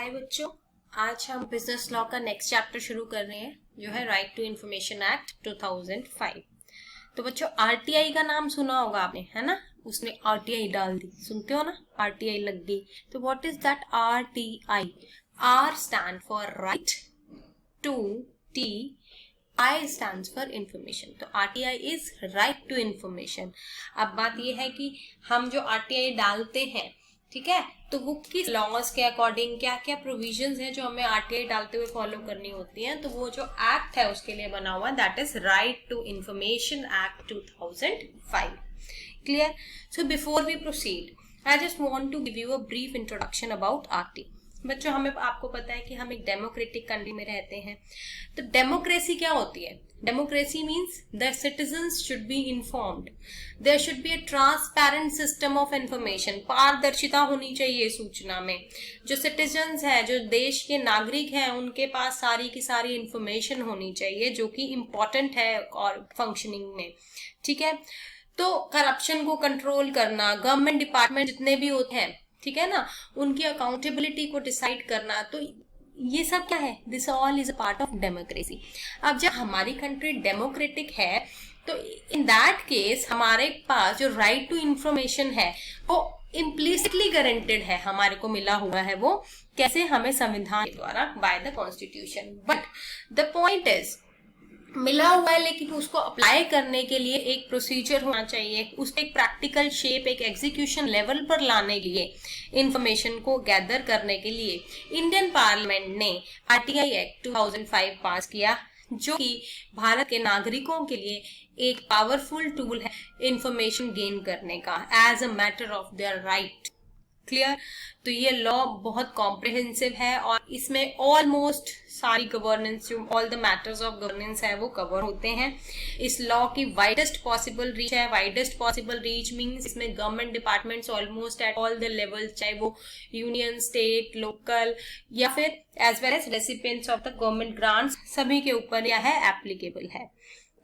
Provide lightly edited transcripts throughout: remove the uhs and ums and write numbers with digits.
हाय बच्चों, आज हम बिजनेस लॉ का नेक्स्ट चैप्टर शुरू कर रहे हैं जो है राइट टू इंफॉर्मेशन एक्ट 2005। तो बच्चों आरटीआई का नाम सुना होगा आपने, है ना। उसने आरटीआई डाल दी, सुनते हो ना, आरटीआई लग गई। तो what is that RTI? R stand for right, to T I stands for information। तो RTI is right to information। अब बात ये है कि हम जो RTI डालते हैं, ठीक है, तो वो किस लॉज के अकॉर्डिंग क्या क्या प्रोविजंस हैं जो हमें RTI डालते हुए फॉलो करनी होती हैं। तो वो जो एक्ट है उसके लिए बना हुआ, that is right to information act 2005। Clear? So before we proceed, I just want to give you a brief introduction about RTI। बच्चों हमें आपको पता है कि हम एक डेमोक्रेटिक कंट्री में रहते हैं। तो डेमोक्रेसी क्या होती है? Democracy means the citizens should be informed, there should be a transparent system of information. पारदर्शिता होनी चाहिए सूचना में। जो सिटीजंस है, जो देश के नागरिक हैं, उनके पास सारी की सारी इंफॉर्मेशन होनी चाहिए जो कि इम्पोर्टेंट है और फंक्शनिंग में, ठीक है। तो करप्शन को कंट्रोल करना, गवर्नमेंट डिपार्टमेंट जितने भी होते हैं, ठीक है ना, उनकी अकाउंटेबिलिटी को डिसाइड करना, तो ये सब क्या है? This all is a part of democracy. अब जब हमारी कंट्री डेमोक्रेटिक है तो इन दैट केस हमारे पास जो राइट टू इंफॉर्मेशन है वो इम्प्लिसिटली गारंटेड है, हमारे को मिला हुआ है। वो कैसे? हमें संविधान के द्वारा, by the constitution. But the point is, मिला हुआ है लेकिन उसको अप्लाई करने के लिए एक प्रोसीजर होना चाहिए, उसके एक प्रैक्टिकल शेप, एक एग्जीक्यूशन लेवल पर लाने के लिए, इंफॉर्मेशन को गैदर करने के लिए इंडियन पार्लियामेंट ने आरटीआई एक्ट 2005 पास किया, जो कि भारत के नागरिकों के लिए एक पावरफुल टूल है इंफॉर्मेशन गेन करने का as a matter of their right. Clear? तो ये लॉ बहुत कॉम्प्रिहेंसिव है और इसमें ऑलमोस्ट सारी गवर्नेंस, जो all the matters of governance है वो कवर होते हैं। इस लॉ की वाइडेस्ट पॉसिबल रीच है। वाइडेस्ट पॉसिबल रीच मींस इसमें government departments almost at all the level, चाहे वो यूनियन, स्टेट, लोकल या फिर as well as recipients of the government grants, सभी के ऊपर यह है एप्लीकेबल है।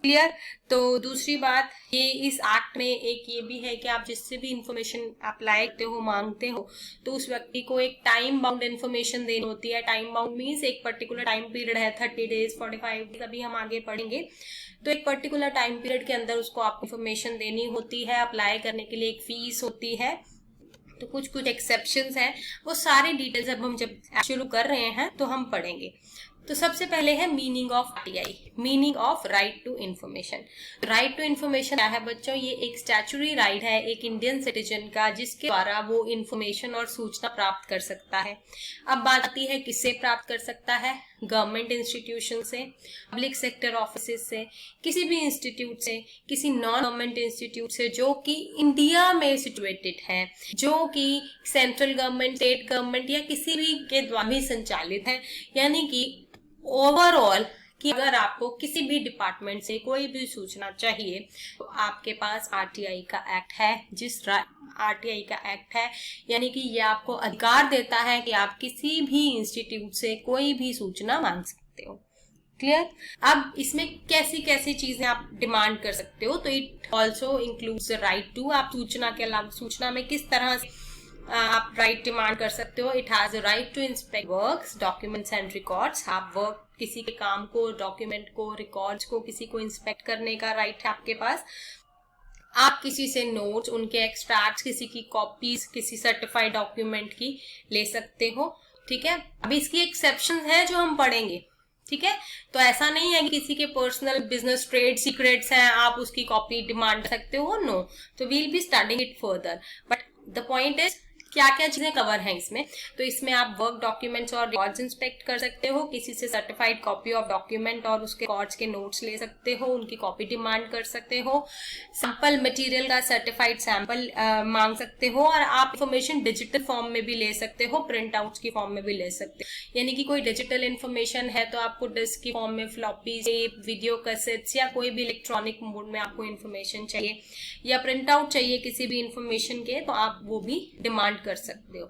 क्लियर? तो दूसरी बात, ये इस एक्ट में एक ये भी है कि आप जिससे भी इंफॉर्मेशन अप्लाई करते हो, मांगते हो, तो उस व्यक्ति को एक टाइम बाउंड इंफॉर्मेशन देनी होती है। टाइम बाउंड मीन्स एक पर्टिकुलर टाइम पीरियड है, 30 डेज, 45 डेज, अभी हम आगे पढ़ेंगे। तो एक पर्टिकुलर टाइम पीरियड के अंदर उसको आप इंफॉर्मेशन देनी होती है। अप्लाई करने के लिए एक फीस होती है। तो कुछ कुछ एक्सेप्शंस हैं, वो सारी डिटेल्स अब हम जब शुरू कर रहे हैं तो हम पढ़ेंगे। तो सबसे पहले है meaning of RTI, meaning of right to information. Right to information क्या है बच्चों? ये एक स्टैट्यूटरी राइट है एक इंडियन सिटीजन का, जिसके द्वारा वो इंफॉर्मेशन और सूचना प्राप्त कर सकता है। अब बात आती है किससे प्राप्त कर सकता है? गवर्नमेंट इंस्टीट्यूशन से, पब्लिक सेक्टर ऑफिस से, किसी भी इंस्टीट्यूट से, किसी नॉन गवर्नमेंट इंस्टीट्यूट से जो कि इंडिया में सिचुएटेड है, जो कि सेंट्रल गवर्नमेंट, स्टेट गवर्नमेंट या किसी भी के द्वारा भी संचालित है। यानी कि ओवरऑल कि अगर आपको किसी भी डिपार्टमेंट से कोई भी सूचना चाहिए तो आपके पास आरटीआई का एक्ट है। जिस आरटीआई का एक्ट है यानी कि ये आपको अधिकार देता है कि आप किसी भी इंस्टीट्यूट से कोई भी सूचना मांग सकते हो। क्लियर? अब इसमें कैसी कैसी चीजें आप डिमांड कर सकते हो? तो it also includes the right to, आप सूचना के अलावा सूचना में किस तरह से आप राइट डिमांड कर सकते हो। It has a right to inspect works, documents and records. आप वर्क, किसी के काम को, डॉक्यूमेंट को, रिकॉर्ड्स को, किसी को इंस्पेक्ट करने का राइट है आपके पास। आप किसी से नोट्स, उनके एक्सट्रैक्ट्स, किसी की कॉपीज, किसी सर्टिफाइड डॉक्यूमेंट की ले सकते हो। ठीक है? अब इसकी एक्सेप्शन है जो हम पढ़ेंगे। ठीक है? तो ऐसा नहीं है कि किसी के पर्सनल बिजनेस ट्रेड सीक्रेट्स हैं, आप उसकी कॉपी डिमांड सकते हो। नो, तो we'll be studying it further. But the point is क्या क्या चीजें कवर हैं इसमें। तो इसमें आप वर्क डॉक्यूमेंट्स और रिकॉर्ड्स इंस्पेक्ट कर सकते हो, किसी से सर्टिफाइड कॉपी ऑफ डॉक्यूमेंट और उसके रिकॉर्ड्स के नोट्स ले सकते हो, उनकी कॉपी डिमांड कर सकते हो, सैंपल मटेरियल का सर्टिफाइड सैंपल मांग सकते हो, और आप इंफॉर्मेशन डिजिटल फॉर्म में भी ले सकते हो, प्रिंट आउट्स की फॉर्म में भी ले सकते हो। यानी कि कोई डिजिटल इंफॉर्मेशन है तो आपको डिस्क की फॉर्म में, फ्लॉपी, टेप, वीडियो कैसेट्स या कोई भी इलेक्ट्रॉनिक मोड में आपको इंफॉर्मेशन चाहिए या प्रिंट आउट चाहिए किसी भी इंफॉर्मेशन के, तो आप वो भी डिमांड कर सकते हो।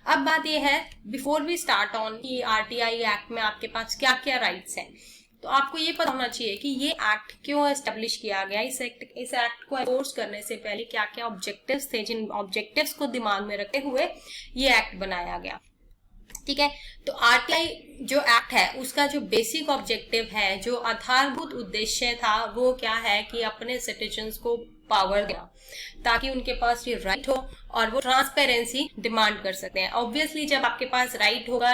अब बात यह है, बिफोर वी स्टार्ट ऑन कि आरटीआई एक्ट में आपके पास क्या क्या राइट्स हैं, तो आपको ये पता होना चाहिए कि ये एक्ट क्यों एस्टेब्लिश किया गया। इस एक्ट को एनफोर्स करने से पहले क्या क्या ऑब्जेक्टिव्स थे, जिन ऑब्जेक्टिव्स को दिमाग में रखते हुए ये एक्ट बनाया गया। ठीक है। तो आरटीआई जो एक्ट है उसका जो बेसिक ऑब्जेक्टिव है, जो आधारभूत उद्देश्य था, वो क्या है कि अपने सिटीजन्स को पावर देना ताकि उनके पास ये राइट हो और वो ट्रांसपेरेंसी डिमांड कर सकते हैं। ऑब्वियसली जब आपके पास राइट होगा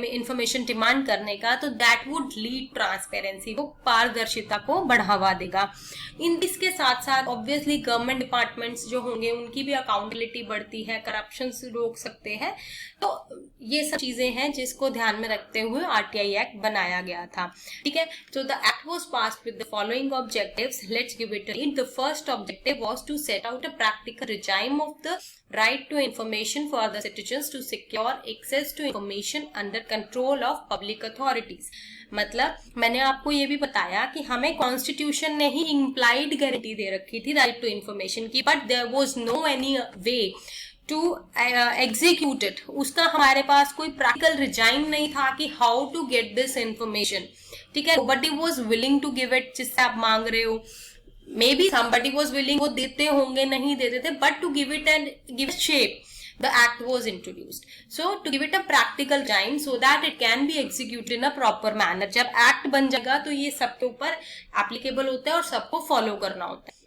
इंफॉर्मेशन डिमांड करने का, तो दैट वुड लीड ट्रांसपेरेंसी, वो पारदर्शिता को बढ़ावा देगा। इसके साथ साथ ऑब्वियसली गवर्नमेंट डिपार्टमेंट्स जो होंगे उनकी भी अकाउंटेबिलिटी बढ़ती है, करप्शन से रोक सकते हैं। तो ये सब चीजें हैं जिसको ध्यान में रखते हुए आरटीआई एक्ट बनाया गया था। ठीक है, तो the act was passed with the following objectives. Let's give it a read. The first objective was to set out a practical regime of the right to information for the citizens to secure access to information under control of public authorities। मतलब मैंने आपको ये भी बताया कि हमें constitution ने ही implied guarantee दे रखी थी राइट टू इंफॉर्मेशन की, but there was no any way to execute it. उसका हमारे पास कोई प्रैक्टिकल रिजाइम नहीं था कि how to get this information. ठीक है, nobody was willing to give it, जिससे आप मांग रहे हो। Maybe somebody was willing, वो देते होंगे, नहीं देते थे, but to give it and give shape, the act was introduced. So to give it a practical time so that it can be executed in a proper manner। जब act बन जाएगा तो ये सबके ऊपर एप्लीकेबल होता है और सबको फॉलो करना होता है।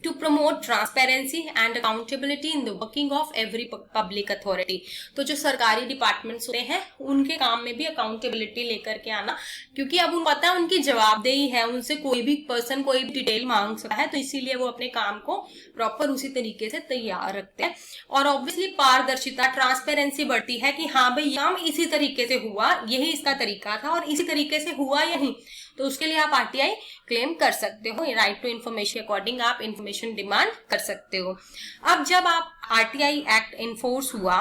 To promote transparency and accountability in the working of every public authority। तो जो सरकारी डिपार्टमेंट्स होते हैं उनके काम में भी अकाउंटेबिलिटी लेकर के आना, क्योंकि अब उनको पता है उनकी जवाबदेही है, उनसे कोई भी पर्सन कोई भी डिटेल मांग सकता है, तो इसीलिए वो अपने काम को प्रॉपर उसी तरीके से तैयार रखते हैं। और ऑब्वियसली पारदर्शिता, ट्रांसपेरेंसी बढ़ती है कि हाँ भाई काम इसी तरीके से हुआ, यही इसका तरीका था और इसी तरीके से हुआ यही, तो उसके लिए आप आरटीआई क्लेम कर सकते हो। राइट टू इन्फॉर्मेशन अकॉर्डिंग आप इन्फॉर्मेशन डिमांड कर सकते हो। अब जब आप आरटीआई एक्ट इन्फोर्स हुआ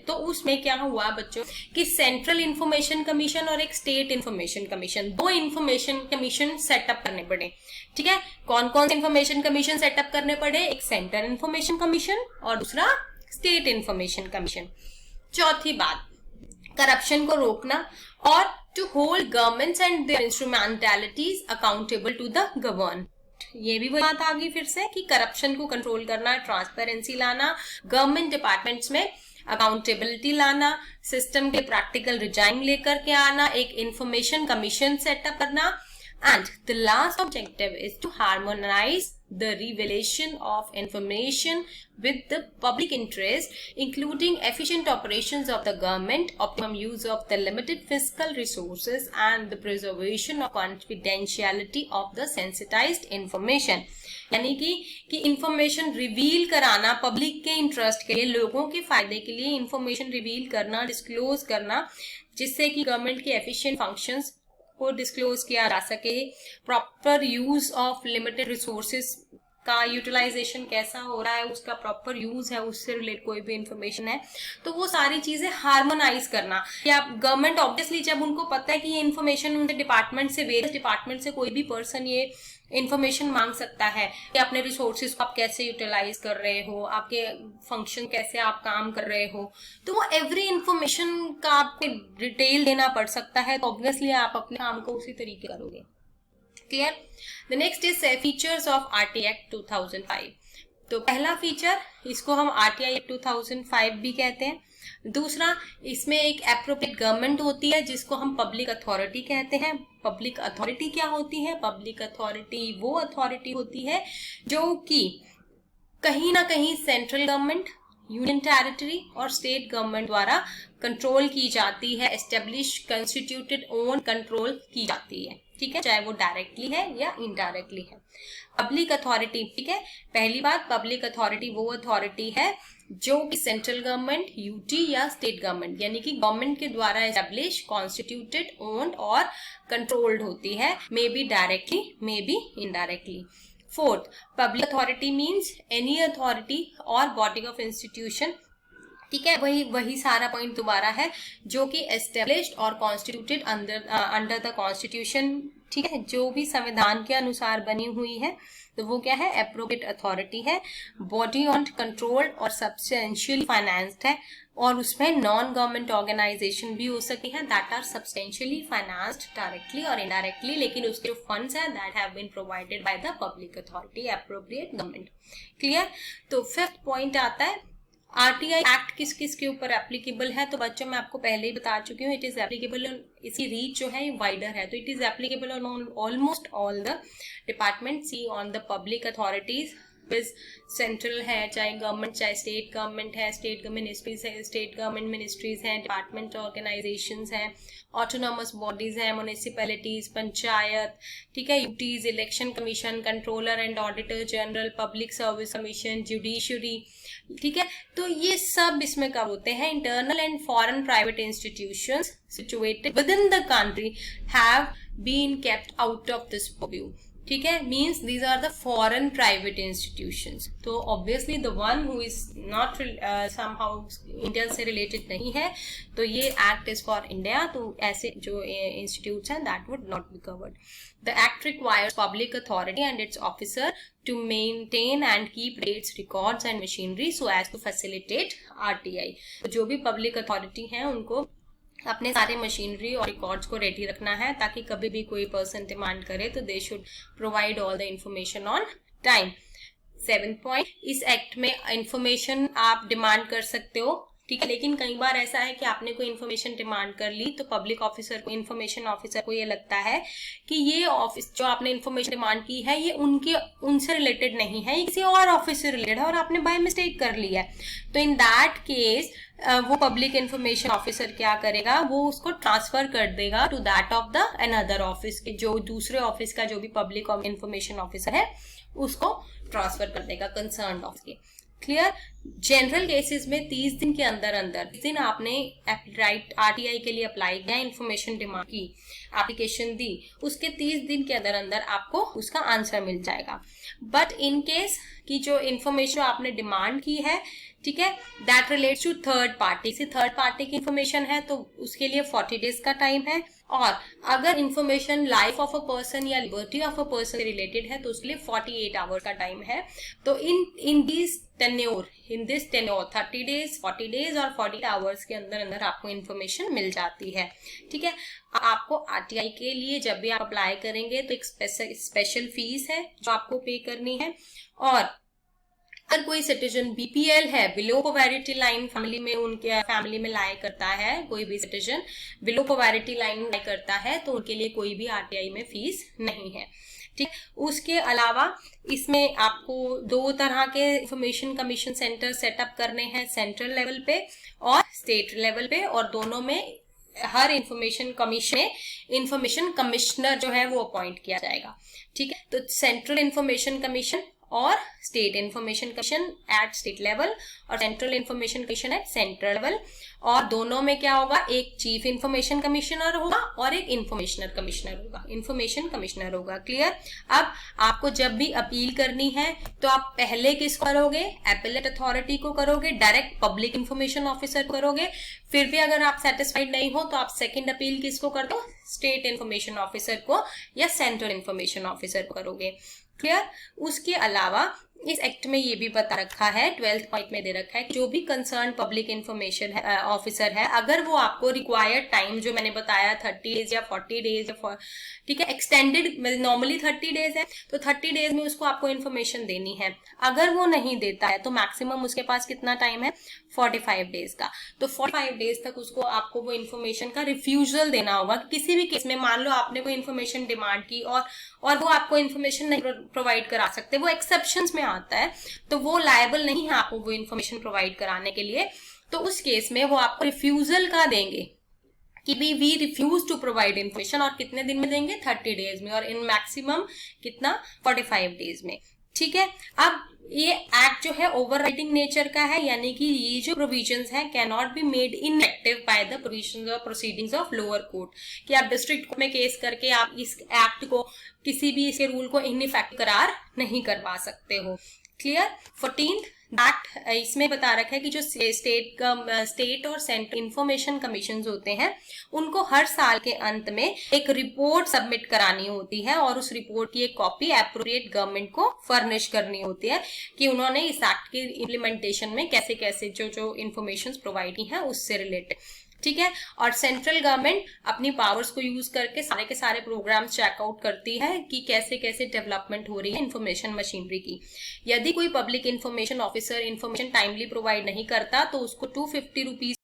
तो उसमें क्या हुआ बच्चों कि सेंट्रल इंफॉर्मेशन कमीशन और एक स्टेट इंफॉर्मेशन कमीशन, दो इंफॉर्मेशन कमीशन सेटअप करने पड़े। ठीक है, कौन कौन से इंफॉर्मेशन कमीशन सेटअप करने पड़े? एक सेंट्रल इंफॉर्मेशन कमीशन और दूसरा स्टेट इंफॉर्मेशन कमीशन। चौथी बात, करप्शन को रोकना और to hold governments and their instrumentalities accountable to the governed। ये भी बात आ गई फिर से कि करप्शन को कंट्रोल करना, ट्रांसपेरेंसी लाना, गवर्नमेंट डिपार्टमेंट्स में अकाउंटेबिलिटी लाना, सिस्टम के प्रैक्टिकल रिजाइम लेकर के आना, एक इंफॉर्मेशन कमीशन सेटअप करना, and the last objective is to harmonize the revelation of information with the public interest, including efficient operations of the government, optimum use of the limited fiscal resources, and the preservation of confidentiality of the sensitized information। यानी कि information reveal कराना public के interest के लिए, लोगों के फायदे के लिए इंफॉर्मेशन रिवील करना, डिस्क्लोज करना, जिससे कि गवर्नमेंट के एफिशिएंट फंक्शंस को डिस्क्लोज किया जा सके। Proper use of limited resources का यूटिलाइजेशन कैसा हो रहा है, उसका प्रॉपर यूज है, उससे रिलेटेड कोई भी इंफॉर्मेशन है, तो वो सारी चीजें हार्मोनाइज करना। या गवर्नमेंट ऑब्वियसली जब उनको पता है कि ये इन्फॉर्मेशन उनके डिपार्टमेंट से, वेरियस डिपार्टमेंट से कोई भी पर्सन ये इंफॉर्मेशन मांग सकता है कि अपने रिसोर्सेज को आप कैसे यूटिलाइज कर रहे हो, आपके फंक्शन कैसे आप काम कर रहे हो, तो वो एवरी इंफॉर्मेशन का आपको डिटेल देना पड़ सकता है। तो ऑब्वियसली आप अपने काम को उसी तरीके करोगे। Clear? The next is features of RTI act 2005। तो पहला फीचर, इसको हम आरटीआई एक्ट 2005 भी कहते हैं। दूसरा, इसमें एक एप्रोप्रिएट गवर्नमेंट होती है जिसको हम पब्लिक अथॉरिटी कहते हैं। पब्लिक अथॉरिटी क्या होती है? पब्लिक अथॉरिटी वो अथॉरिटी होती है जो कि कहीं ना कहीं सेंट्रल गवर्नमेंट, यूनियन टेरिटरी और स्टेट गवर्नमेंट द्वारा कंट्रोल की जाती है, एस्टेब्लिश, कंस्टिट्यूटेड, ओन, कंट्रोल की जाती है। ठीक है, चाहे वो डायरेक्टली है या इनडायरेक्टली है। पब्लिक अथॉरिटी, ठीक है, पहली बात, पब्लिक अथॉरिटी वो अथॉरिटी है जो कि सेंट्रल गवर्नमेंट, यूटी या स्टेट गवर्नमेंट यानी कि गवर्नमेंट के द्वारा एस्टेब्लिश, कॉन्स्टिट्यूटेड, ओन्ड और कंट्रोल्ड होती है, may be directly, may be indirectly. Fourth, public authority means any authority और बॉडी ऑफ इंस्टीट्यूशन, ठीक है, वही सारा पॉइंट दोबारा है, जो कि एस्टेब्लिश्ड और कॉन्स्टिट्यूटेड अंडर द कॉन्स्टिट्यूशन, ठीक है, जो भी संविधान के अनुसार बनी हुई है, तो वो क्या है? एप्रोप्रिएट अथॉरिटी है, बॉडी ऑन कंट्रोल्ड और सब्सटेंशियली फाइनेंस्ड है, और उसमें नॉन गवर्नमेंट ऑर्गेनाइजेशन भी हो सकती है that are substantially financed directly और इनडायरेक्टली, लेकिन उसके जो फंड्स हैं that have been provided by the public authority, appropriate government. Clear? तो फिफ्थ पॉइंट आता है आरटीआई एक्ट किस किस के ऊपर एप्लीकेबल है, तो बच्चों मैं आपको पहले ही बता चुकी हूँ, इट इज एप्लीकेबल ऑन, इसकी रीच जो है ये वाइडर है, तो it is applicable on almost all the department, see on the public authorities, central है, चाहे गवर्नमेंट, चाहे स्टेट गवर्नमेंट है, स्टेट मिनिस्ट्रीज है, स्टेट गवर्नमेंट मिनिस्ट्रीज हैं, डिपार्टमेंट ऑर्गेनाइजेशंस हैं, ऑटोनॉमस बॉडीज हैं, म्यूनिसिपैलिटीज, पंचायत, ठीक है, UTs, election commission, controller and auditor general, public service commission, judiciary, ठीक है। तो ये सब इसमें कब होते हैं, internal and foreign private institutions situated within the country have been kept out of this purview, ठीक है, means these are the foreign private institutions. तो obviously the one who is not somehow India से related नहीं है, तो ये act is for India, तो ऐसे जो इंस्टीट्यूट्स हैं that would not be covered. The act requires public authority and its officer to maintain and keep rates, records and machinery so as to facilitate RTI. तो जो भी public authority हैं उनको अपने सारे मशीनरी और रिकॉर्ड्स को रेडी रखना है, ताकि कभी भी कोई पर्सन डिमांड करे तो they should provide all the information on time. 7 point, इस एक्ट में इंफॉर्मेशन आप डिमांड कर सकते हो, ठीक है, लेकिन कई बार ऐसा है कि आपने कोई इन्फॉर्मेशन डिमांड कर ली तो पब्लिक ऑफिसर को, इंफॉर्मेशन ऑफिसर को ये लगता है कि ये ऑफिस जो आपने इन्फॉर्मेशन डिमांड की है ये उनसे रिलेटेड नहीं है, किसी और ऑफिस से रिलेटेड है और आपने बाय मिस्टेक कर लिया है। तो इन दैट केस वो पब्लिक इंफॉर्मेशन ऑफिसर क्या करेगा, वो उसको ट्रांसफर कर देगा to that of the another office, के जो दूसरे ऑफिस का जो भी पब्लिक इंफॉर्मेशन ऑफिसर है उसको ट्रांसफर कर देगा कंसर्न ऑफिस के। क्लियर। जनरल केसेस में 30 दिन के अंदर जिस दिन आपने राइट आरटीआई के लिए अप्लाई किया, इन्फॉर्मेशन डिमांड की, एप्लीकेशन दी, उसके 30 दिन के अंदर आपको उसका आंसर मिल जाएगा। बट इन केस की जो इन्फॉर्मेशन आपने डिमांड की है, ठीक है, that relates to third party, से थर्ड पार्टी की इन्फॉर्मेशन है तो उसके लिए 40 डेज का टाइम है, और अगर information life of a person या लिबर्टी ऑफ अ पर्सन से रिलेटेड है तो उसके लिए 48 आवर का टाइम है। तो in this tenure 30 days, 40 days और 40 आवर्स के अंदर आपको इन्फॉर्मेशन मिल जाती है, ठीक है। आपको आरटीआई के लिए जब भी आप अप्लाई करेंगे तो एक स्पेशल फीस है जो आपको पे करनी है, और अगर कोई सिटीजन बीपीएल है, बिलो पॉवर्टी लाइन फैमिली में, उनके फैमिली में लाई करता है, कोई भी सिटीजन बिलो पॉवर्टी लाइन लाई करता है तो उनके लिए कोई भी आरटीआई में फीस नहीं है, ठीक। उसके अलावा इसमें आपको 2 तरह के इंफॉर्मेशन कमीशन सेंटर सेटअप करने हैं, सेंट्रल लेवल पे और स्टेट लेवल पे, और दोनों में हर इंफॉर्मेशन कमिश्नर जो है वो अपॉइंट किया जाएगा, ठीक है। तो सेंट्रल इंफॉर्मेशन कमीशन और state information commission at state level और central information commission at central level, और दोनों में क्या होगा, एक चीफ इंफॉर्मेशन कमिश्नर होगा और एक इंफॉर्मेशन कमिश्नर होगा। क्लियर। अब आपको जब भी अपील करनी है तो आप पहले किसको करोगे, एपेलेट अथॉरिटी को करोगे, डायरेक्ट पब्लिक इंफॉर्मेशन ऑफिसर करोगे, फिर भी अगर आप सेटिस्फाइड नहीं हो तो आप सेकंड अपील किसको कर दो, स्टेट इंफॉर्मेशन ऑफिसर को या सेंट्रल इंफॉर्मेशन ऑफिसर को करोगे। क्लियर। उसके अलावा इस एक्ट में ये भी बता रखा है, 12th पॉइंट में दे रखा है कि जो भी कंसर्न पब्लिक इंफॉर्मेशन ऑफिसर है, अगर वो आपको रिक्वायर्ड टाइम जो मैंने बताया 30 डेज या 40 डेज या, ठीक है, एक्सटेंडेड नॉर्मली 30 डेज है तो 30 डेज में उसको आपको इन्फॉर्मेशन देनी है। अगर वो नहीं देता है तो मैक्सिमम उसके पास कितना टाइम है, 45 डेज का। तो 45 डेज तक उसको आपको वो इन्फॉर्मेशन का रिफ्यूजल देना होगा। किसी भी केस में मान लो आपने कोई इन्फॉर्मेशन डिमांड की और वो आपको इन्फॉर्मेशन नहीं प्रोवाइड करा सकते, वो एक्सेप्शंस में आता है, तो वो लायबल नहीं है आपको वो इन्फॉर्मेशन प्रोवाइड कराने के लिए, तो उस केस में वो आपको रिफ्यूजल का देंगे कि we refuse to provide information, और कितने दिन में देंगे, 30 डेज में, और इन मैक्सिमम कितना, 45 डेज में, ठीक है। अब ये एक्ट जो है ओवरराइडिंग नेचर का है, यानी कि ये जो प्रोविजंस हैं can not be made inactive by the provisions और प्रोसीडिंग्स ऑफ लोअर कोर्ट, कि आप डिस्ट्रिक्ट कोर्ट में केस करके आप इस एक्ट को, किसी भी इसके रूल को इनइफेक्टिव करार नहीं करवा सकते हो। क्लियर। 14th एक्ट इसमें बता रखा है कि जो स्टेट और सेंट्रल इंफॉर्मेशन कमीशन होते हैं उनको हर साल के अंत में एक रिपोर्ट सबमिट करानी होती है, और उस रिपोर्ट की एक कॉपी एप्रोप्रिएट गवर्नमेंट को फर्निश करनी होती है कि उन्होंने इस एक्ट के इम्प्लीमेंटेशन में कैसे कैसे जो इंफॉर्मेशन प्रोवाइड की है उससे रिलेटेड। ठीक है। और सेंट्रल गवर्नमेंट अपनी पावर्स को यूज करके सारे के सारे प्रोग्राम्स चेकआउट करती है कि कैसे कैसे डेवलपमेंट हो रही है इंफॉर्मेशन मशीनरी की। यदि कोई public information officer information timely provide नहीं करता तो उसको 250 रुपीज